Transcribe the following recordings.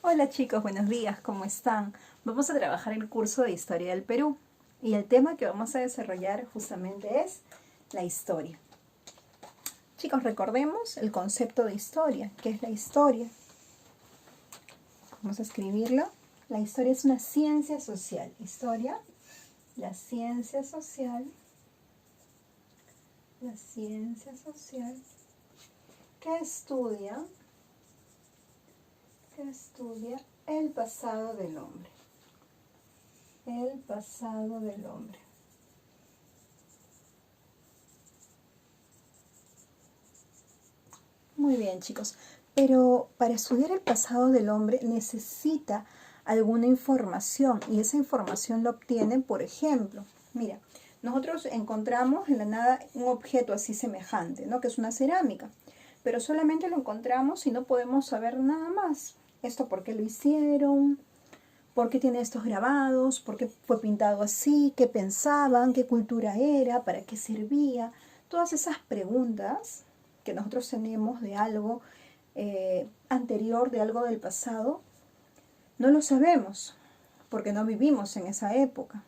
Hola chicos, buenos días, ¿cómo están? Vamos a trabajar el curso de Historia del Perú y el tema que vamos a desarrollar justamente es la historia. Chicos, recordemos el concepto de historia. ¿Qué es la historia? Vamos a escribirlo. La historia es una ciencia social. Historia, la ciencia social que estudia el pasado del hombre. El pasado del hombre. Muy bien, chicos. Pero para estudiar el pasado del hombre necesita alguna información y esa información la obtienen, por ejemplo, mira, nosotros encontramos en la nada un objeto así semejante, ¿no? Que es una cerámica, pero solamente lo encontramos y no podemos saber nada más. Esto por qué lo hicieron, por qué tiene estos grabados, por qué fue pintado así, qué pensaban, qué cultura era, para qué servía. Todas esas preguntas que nosotros tenemos de algo anterior, de algo del pasado, no lo sabemos porque no vivimos en esa época.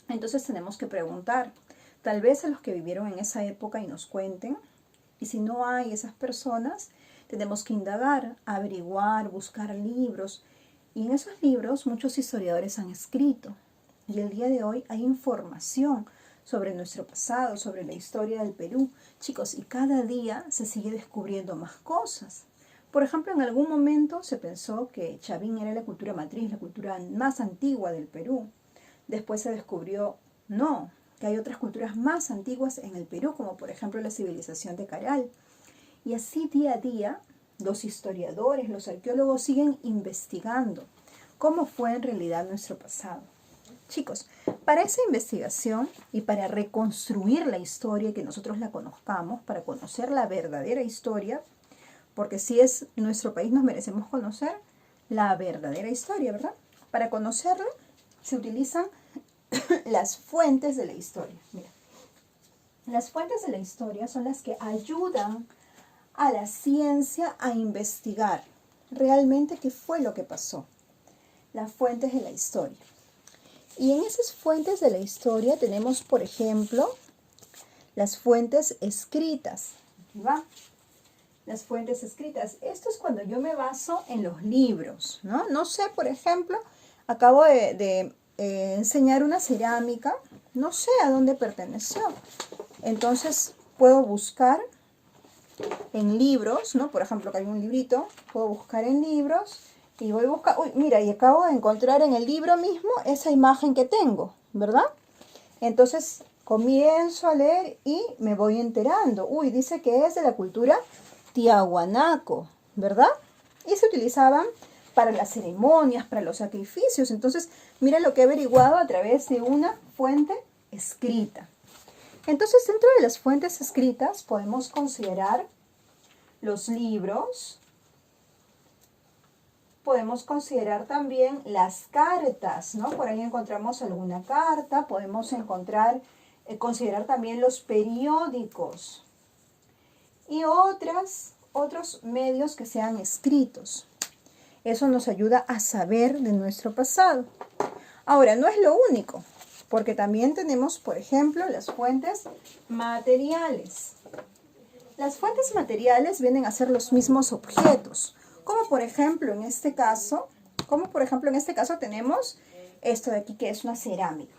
Entonces tenemos que preguntar, tal vez a los que vivieron en esa época y nos cuenten, y si no hay esas personas, tenemos que indagar, averiguar, buscar libros, y en esos libros muchos historiadores han escrito, y el día de hoy hay información sobre nuestro pasado, sobre la historia del Perú. Chicos, y cada día se sigue descubriendo más cosas. Por ejemplo, en algún momento se pensó que Chavín era la cultura matriz, la cultura más antigua del Perú. Después se descubrió, no, que hay otras culturas más antiguas en el Perú, como por ejemplo la civilización de Caral. Y así día a día, los historiadores, los arqueólogos siguen investigando cómo fue en realidad nuestro pasado. Chicos, para esa investigación y para reconstruir la historia y que nosotros la conozcamos, para conocer la verdadera historia, porque si es nuestro país nos merecemos conocer la verdadera historia, ¿verdad? Para conocerla se utilizan las fuentes de la historia. Mira, las fuentes de la historia son las que ayudan a la ciencia a investigar realmente qué fue lo que pasó. Las fuentes de la historia. Y en esas fuentes de la historia tenemos, por ejemplo, las fuentes escritas. Aquí va. Las fuentes escritas. Esto es cuando yo me baso en los libros, ¿no? No sé, por ejemplo, acabo de enseñar una cerámica, no sé a dónde perteneció. Entonces puedo buscar en libros, ¿no? Por ejemplo, que hay un librito, puedo buscar en libros y voy a buscar, uy, mira, y acabo de encontrar en el libro mismo esa imagen que tengo, ¿verdad? Entonces comienzo a leer y me voy enterando. Uy, dice que es de la cultura tiahuanaco, ¿verdad? Y se utilizaban para las ceremonias, para los sacrificios. Entonces, mira lo que he averiguado a través de una fuente escrita. Entonces, dentro de las fuentes escritas podemos considerar los libros, podemos considerar también las cartas, ¿no? Por ahí encontramos alguna carta, podemos encontrar, considerar también los periódicos y otros medios que sean escritos. Eso nos ayuda a saber de nuestro pasado. Ahora, no es lo único, porque también tenemos, por ejemplo, las fuentes materiales. Las fuentes materiales vienen a ser los mismos objetos, como por ejemplo en este caso, tenemos esto de aquí que es una cerámica.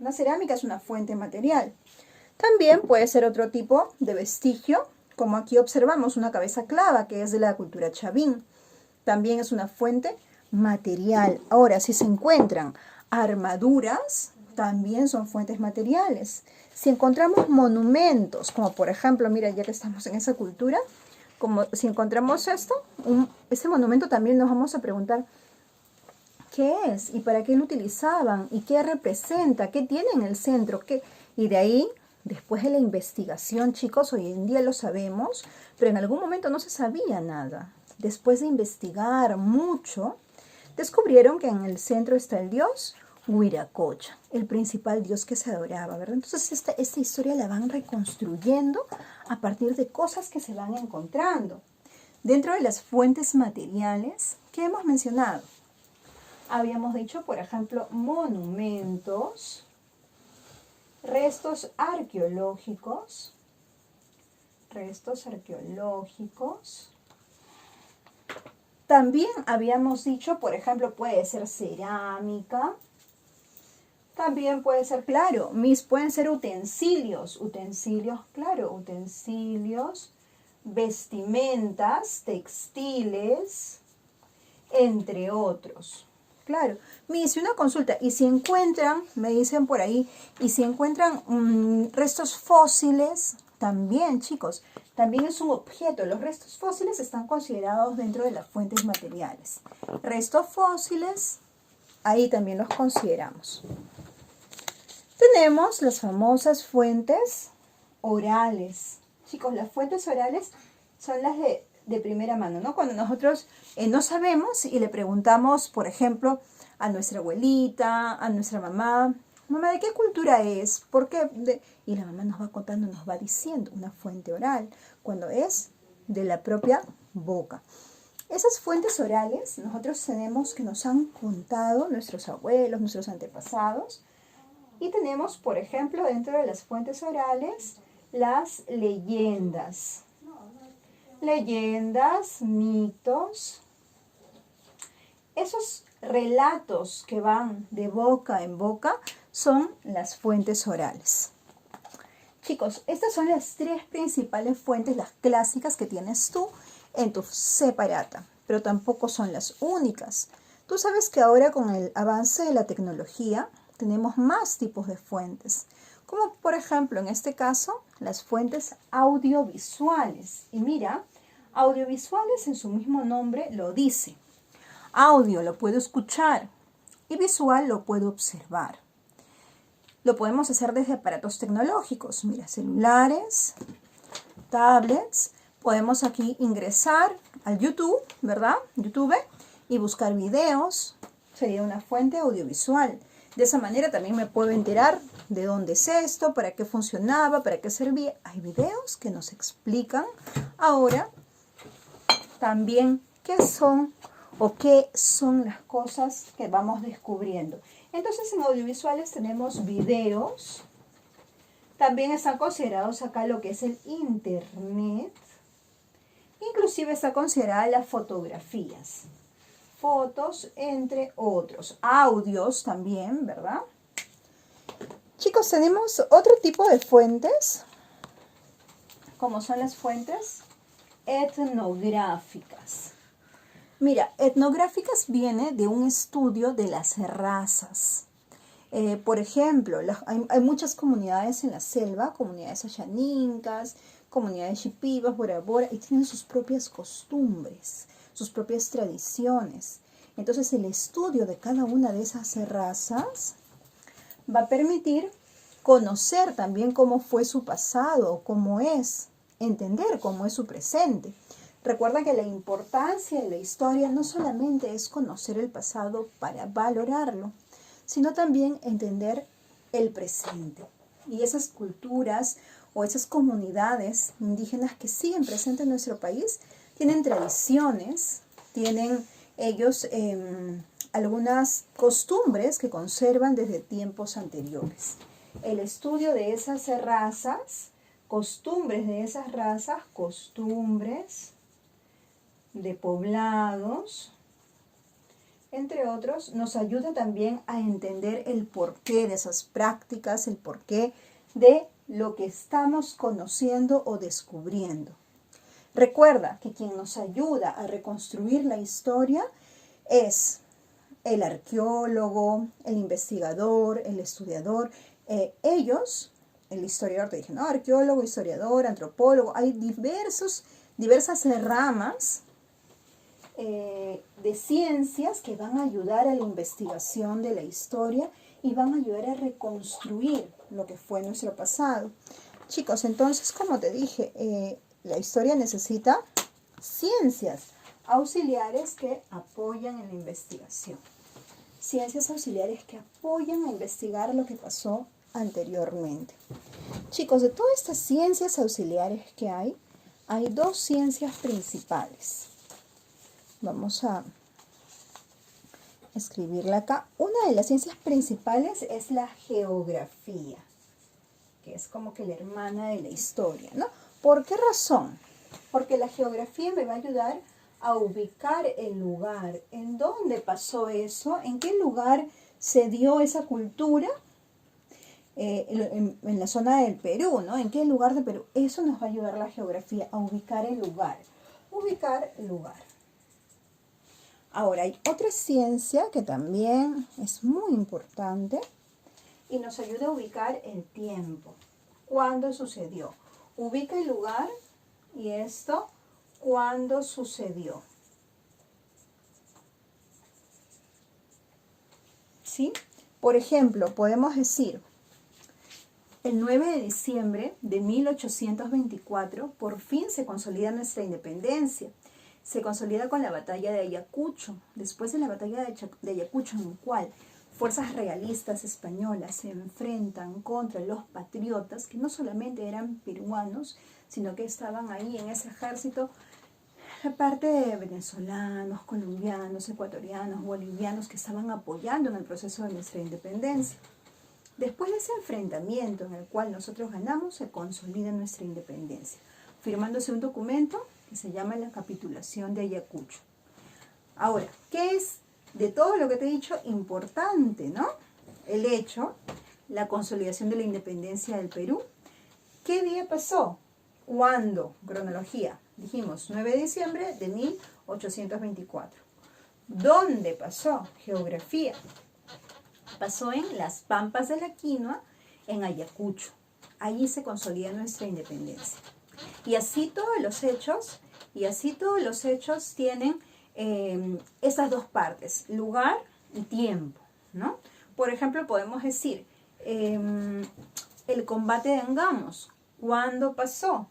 Una cerámica es una fuente material. También puede ser otro tipo de vestigio, como aquí observamos una cabeza clava que es de la cultura Chavín. También es una fuente material. Ahora, si se encuentran armaduras, también son fuentes materiales. Si encontramos monumentos, como por ejemplo, mira, ya que estamos en esa cultura, como si encontramos esto, ese monumento también nos vamos a preguntar qué es y para qué lo utilizaban y qué representa, qué tiene en el centro, qué. Y de ahí, después de la investigación, chicos, hoy en día lo sabemos, pero en algún momento no se sabía nada. Después de investigar mucho, descubrieron que en el centro está el dios Huiracocha, el principal dios que se adoraba, ¿verdad? Entonces esta historia la van reconstruyendo a partir de cosas que se van encontrando. Dentro de las fuentes materiales, ¿qué hemos mencionado? Habíamos dicho, por ejemplo, monumentos, restos arqueológicos, También habíamos dicho, por ejemplo, puede ser cerámica, también puede ser, claro, pueden ser utensilios, vestimentas, textiles, entre otros. Claro, Miss, una consulta, y si encuentran, me dicen por ahí, y si encuentran restos fósiles, también, chicos, también es un objeto. Los restos fósiles están considerados dentro de las fuentes materiales. Restos fósiles, ahí también los consideramos. Tenemos las famosas fuentes orales. Chicos, las fuentes orales son las de primera mano, ¿no? Cuando nosotros no sabemos y le preguntamos, por ejemplo, a nuestra abuelita, a nuestra mamá, mamá, ¿de qué cultura es? ¿Por qué? Y la mamá nos va contando, nos va diciendo una fuente oral, cuando es de la propia boca. Esas fuentes orales nosotros tenemos que nos han contado nuestros abuelos, nuestros antepasados, y tenemos, por ejemplo, dentro de las fuentes orales, las leyendas. Leyendas, mitos, esos relatos que van de boca en boca son las fuentes orales. Chicos, estas son las tres principales fuentes, las clásicas que tienes tú en tu separata, pero tampoco son las únicas. Tú sabes que ahora con el avance de la tecnología tenemos más tipos de fuentes, como por ejemplo en este caso las fuentes audiovisuales. Y mira, audiovisuales en su mismo nombre lo dice. Audio lo puedo escuchar y visual lo puedo observar. Lo podemos hacer desde aparatos tecnológicos, mira, celulares, tablets. Podemos aquí ingresar al YouTube, ¿verdad? YouTube, y buscar videos. Sería una fuente audiovisual. De esa manera también me puedo enterar de dónde es esto, para qué funcionaba, para qué servía. Hay videos que nos explican ahora también qué son o qué son las cosas que vamos descubriendo. Entonces en audiovisuales tenemos videos. También están considerados acá lo que es el internet. Inclusive está considerada las fotografías. Fotos, entre otros. Audios también, ¿verdad? Chicos, tenemos otro tipo de fuentes, como son las fuentes etnográficas. Mira, etnográficas viene de un estudio de las razas. Por ejemplo, hay muchas comunidades en la selva, comunidades ayaninkas, comunidades shipibas, bora bora, y tienen sus propias costumbres, sus propias tradiciones. Entonces el estudio de cada una de esas razas va a permitir conocer también cómo fue su pasado, cómo es, entender cómo es su presente. Recuerda que la importancia de la historia no solamente es conocer el pasado para valorarlo, sino también entender el presente. Y esas culturas o esas comunidades indígenas que siguen presentes en nuestro país tienen tradiciones, tienen ellos algunas costumbres que conservan desde tiempos anteriores. El estudio de esas razas, costumbres de esas razas, costumbres de poblados, entre otros, nos ayuda también a entender el porqué de esas prácticas, el porqué de lo que estamos conociendo o descubriendo. Recuerda que quien nos ayuda a reconstruir la historia es el arqueólogo, el investigador, el estudiador. Ellos, el historiador, te dije, ¿no? Arqueólogo, historiador, antropólogo, hay diversas ramas de ciencias que van a ayudar a la investigación de la historia y van a ayudar a reconstruir lo que fue nuestro pasado. Chicos, entonces, como te dije, la historia necesita ciencias auxiliares que apoyan en la investigación. Ciencias auxiliares que apoyan a investigar lo que pasó anteriormente. Chicos, de todas estas ciencias auxiliares que hay, hay dos ciencias principales. Vamos a escribirla acá. Una de las ciencias principales es la geografía, que es como que la hermana de la historia, ¿no? ¿Por qué razón? Porque la geografía me va a ayudar a ubicar el lugar, en dónde pasó eso, en qué lugar se dio esa cultura, en la zona del Perú, ¿no? ¿En qué lugar de Perú? Eso nos va a ayudar la geografía a ubicar el lugar. Ubicar el lugar. Ahora, hay otra ciencia que también es muy importante y nos ayuda a ubicar el tiempo. ¿Cuándo sucedió? Ubica el lugar y esto, ¿cuándo sucedió? ¿Sí? Por ejemplo, podemos decir, el 9 de diciembre de 1824, por fin se consolida nuestra independencia. Se consolida con la batalla de Ayacucho. Después de la batalla de Ayacucho, en la cual fuerzas realistas españolas se enfrentan contra los patriotas, que no solamente eran peruanos, sino que estaban ahí en ese ejército, aparte de venezolanos, colombianos, ecuatorianos, bolivianos, que estaban apoyando en el proceso de nuestra independencia. Después de ese enfrentamiento en el cual nosotros ganamos, se consolida nuestra independencia, firmándose un documento que se llama la Capitulación de Ayacucho. Ahora, ¿qué es de todo lo que te he dicho importante, no? El hecho, la consolidación de la independencia del Perú. ¿Qué día pasó? ¿Cuándo? Cronología. Dijimos 9 de diciembre de 1824. ¿Dónde pasó? Geografía. Pasó en las Pampas de la Quinoa, en Ayacucho. Allí se consolida nuestra independencia. Y así todos los hechos tienen esas dos partes, lugar y tiempo, ¿no? Por ejemplo, podemos decir, el combate de Angamos, ¿cuándo pasó?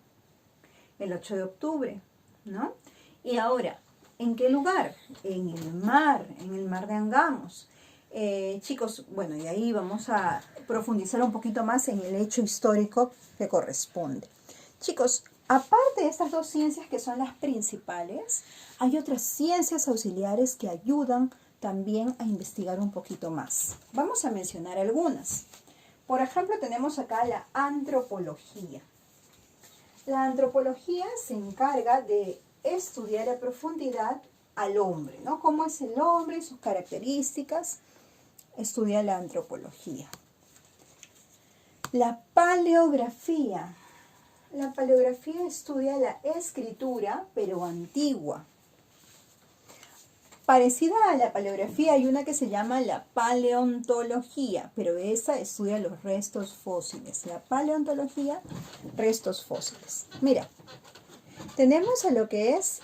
El 8 de octubre, ¿no? Y ahora, ¿en qué lugar? En el mar de Angamos. Chicos, bueno, y ahí vamos a profundizar un poquito más en el hecho histórico que corresponde. Chicos, aparte de estas dos ciencias que son las principales, hay otras ciencias auxiliares que ayudan también a investigar un poquito más. Vamos a mencionar algunas. Por ejemplo, tenemos acá la antropología. La antropología se encarga de estudiar a profundidad al hombre, ¿no? ¿Cómo es el hombre, sus características? Estudia la antropología. La paleografía. La paleografía estudia la escritura, pero antigua. Parecida a la paleografía hay una que se llama la paleontología, pero esa estudia los restos fósiles. La paleontología, restos fósiles. Mira, tenemos a lo que es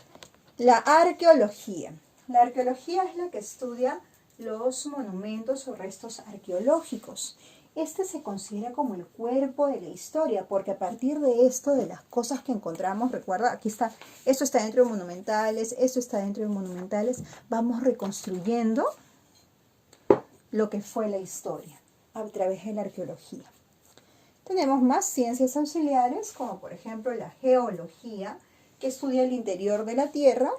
la arqueología. La arqueología es la que estudia los monumentos o restos arqueológicos. Este se considera como el cuerpo de la historia, porque a partir de esto, de las cosas que encontramos, recuerda, aquí está, esto está dentro de monumentales, esto está dentro de monumentales, vamos reconstruyendo lo que fue la historia a través de la arqueología. Tenemos más ciencias auxiliares, como por ejemplo la geología, que estudia el interior de la Tierra.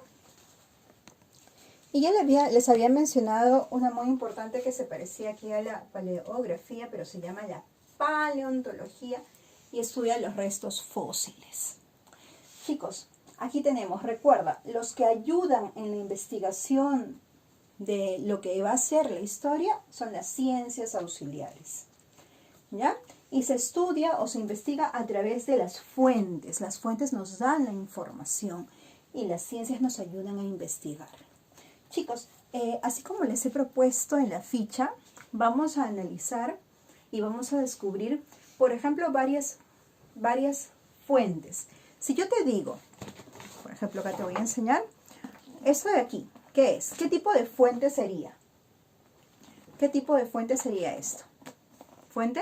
Y ya les había mencionado una muy importante que se parecía aquí a la paleografía, pero se llama la paleontología y estudia los restos fósiles. Chicos, aquí tenemos, recuerda, los que ayudan en la investigación de lo que va a ser la historia son las ciencias auxiliares, ¿ya? Y se estudia o se investiga a través de las fuentes. Las fuentes nos dan la información y las ciencias nos ayudan a investigar. Chicos, así como les he propuesto en la ficha, vamos a analizar y vamos a descubrir, por ejemplo, varias fuentes. Si yo te digo, por ejemplo, acá te voy a enseñar, esto de aquí, ¿qué es? ¿Qué tipo de fuente sería? ¿Qué tipo de fuente sería esto? Fuente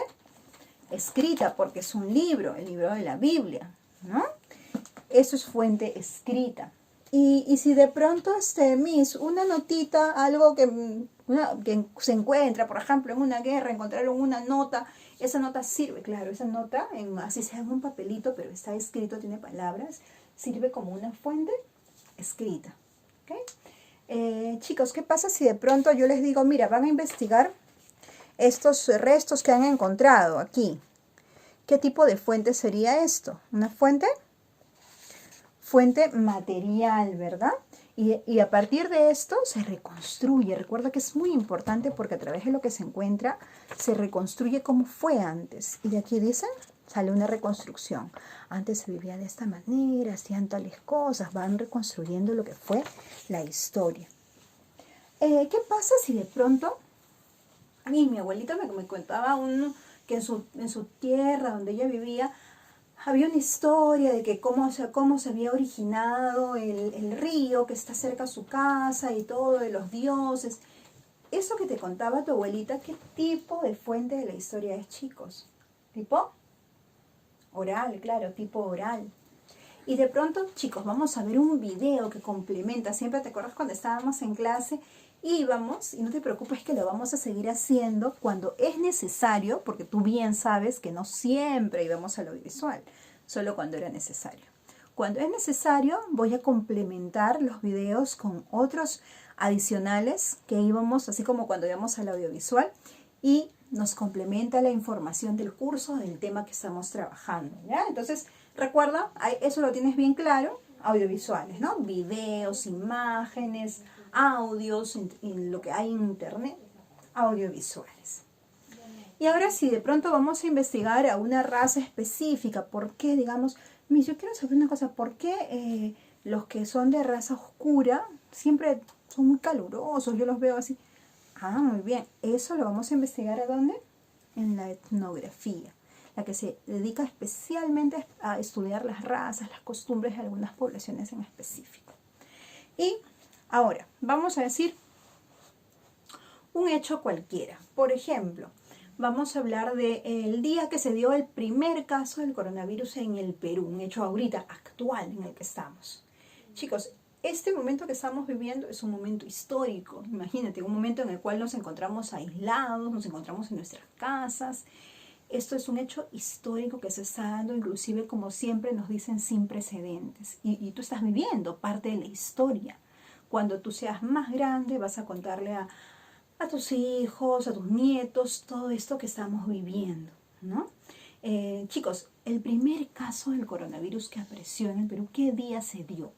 escrita, porque es un libro, el libro de la Biblia, ¿no? Eso es fuente escrita. Y si de pronto, una notita, algo que se encuentra, por ejemplo, en una guerra, encontraron una nota, esa nota sirve, claro, esa nota, así sea en un papelito, pero está escrito, tiene palabras, sirve como una fuente escrita. ¿Okay? Chicos, ¿qué pasa si de pronto yo les digo, mira, van a investigar estos restos que han encontrado aquí? ¿Qué tipo de fuente sería esto? ¿Una fuente? Fuente material, ¿verdad? Y a partir de esto se reconstruye. Recuerda que es muy importante porque a través de lo que se encuentra se reconstruye como fue antes. Y de aquí dicen, sale una reconstrucción. Antes se vivía de esta manera, hacían tales cosas, van reconstruyendo lo que fue la historia. ¿Qué pasa si de pronto, a mí mi abuelita me contaba que en su tierra donde ella vivía, había una historia de que cómo se había originado el río que está cerca a su casa y todo, de los dioses. Eso que te contaba tu abuelita, ¿qué tipo de fuente de la historia es, chicos? ¿Tipo? Oral, claro, tipo oral. Y de pronto, chicos, vamos a ver un video que complementa. Siempre te acuerdas cuando estábamos en clase, íbamos, y no te preocupes que lo vamos a seguir haciendo cuando es necesario, porque tú bien sabes que no siempre íbamos al audiovisual, solo cuando era necesario. Cuando es necesario, voy a complementar los videos con otros adicionales que íbamos, así como cuando íbamos al audiovisual, y nos complementa la información del curso, del tema que estamos trabajando, ¿ya? Entonces, recuerda, eso lo tienes bien claro, audiovisuales, ¿no? Videos, imágenes, audios, en lo que hay en internet, audiovisuales. Y ahora si de pronto vamos a investigar a una raza específica, ¿por qué, digamos, yo quiero saber una cosa, ¿por qué los que son de raza oscura siempre son muy calurosos? Yo los veo así. Ah, muy bien. Eso lo vamos a investigar ¿a dónde? En la etnografía, la que se dedica especialmente a estudiar las razas, las costumbres de algunas poblaciones en específico. Y ahora, vamos a decir un hecho cualquiera. Por ejemplo, vamos a hablar del día que se dio el primer caso del coronavirus en el Perú, un hecho ahorita, actual, en el que estamos. Chicos, este momento que estamos viviendo es un momento histórico. Imagínate, un momento en el cual nos encontramos aislados, nos encontramos en nuestras casas. Esto es un hecho histórico que se está dando, inclusive, como siempre nos dicen, sin precedentes. Y tú estás viviendo parte de la historia. Cuando tú seas más grande, vas a contarle a tus hijos, a tus nietos, todo esto que estamos viviendo, ¿no? Chicos, el primer caso del coronavirus que apareció en el Perú, ¿qué día se dio?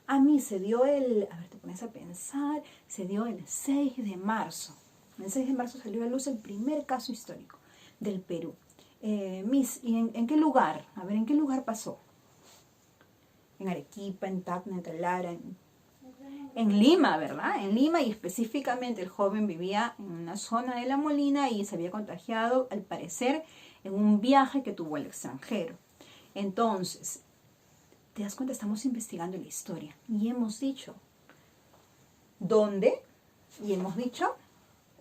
A mí se dio a ver, te pones a pensar, se dio el 6 de marzo. El 6 de marzo salió a luz el primer caso histórico del Perú. ¿Y en qué lugar? A ver, ¿en qué lugar pasó? En Arequipa, en Tacna, en Talara, en Lima, ¿verdad? En Lima, y específicamente el joven vivía en una zona de La Molina y se había contagiado, al parecer, en un viaje que tuvo al extranjero. Entonces, te das cuenta, estamos investigando la historia y hemos dicho dónde y hemos dicho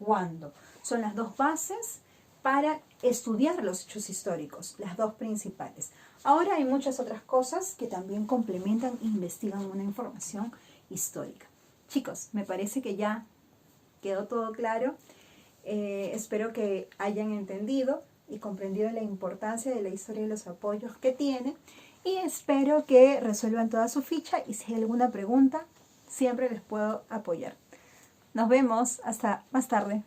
cuándo. Son las dos bases para estudiar los hechos históricos, las dos principales. Ahora hay muchas otras cosas que también complementan e investigan una información histórica. Chicos, me parece que ya quedó todo claro. Espero que hayan entendido y comprendido la importancia de la historia y los apoyos que tiene. Y espero que resuelvan toda su ficha y si hay alguna pregunta, siempre les puedo apoyar. Nos vemos hasta más tarde.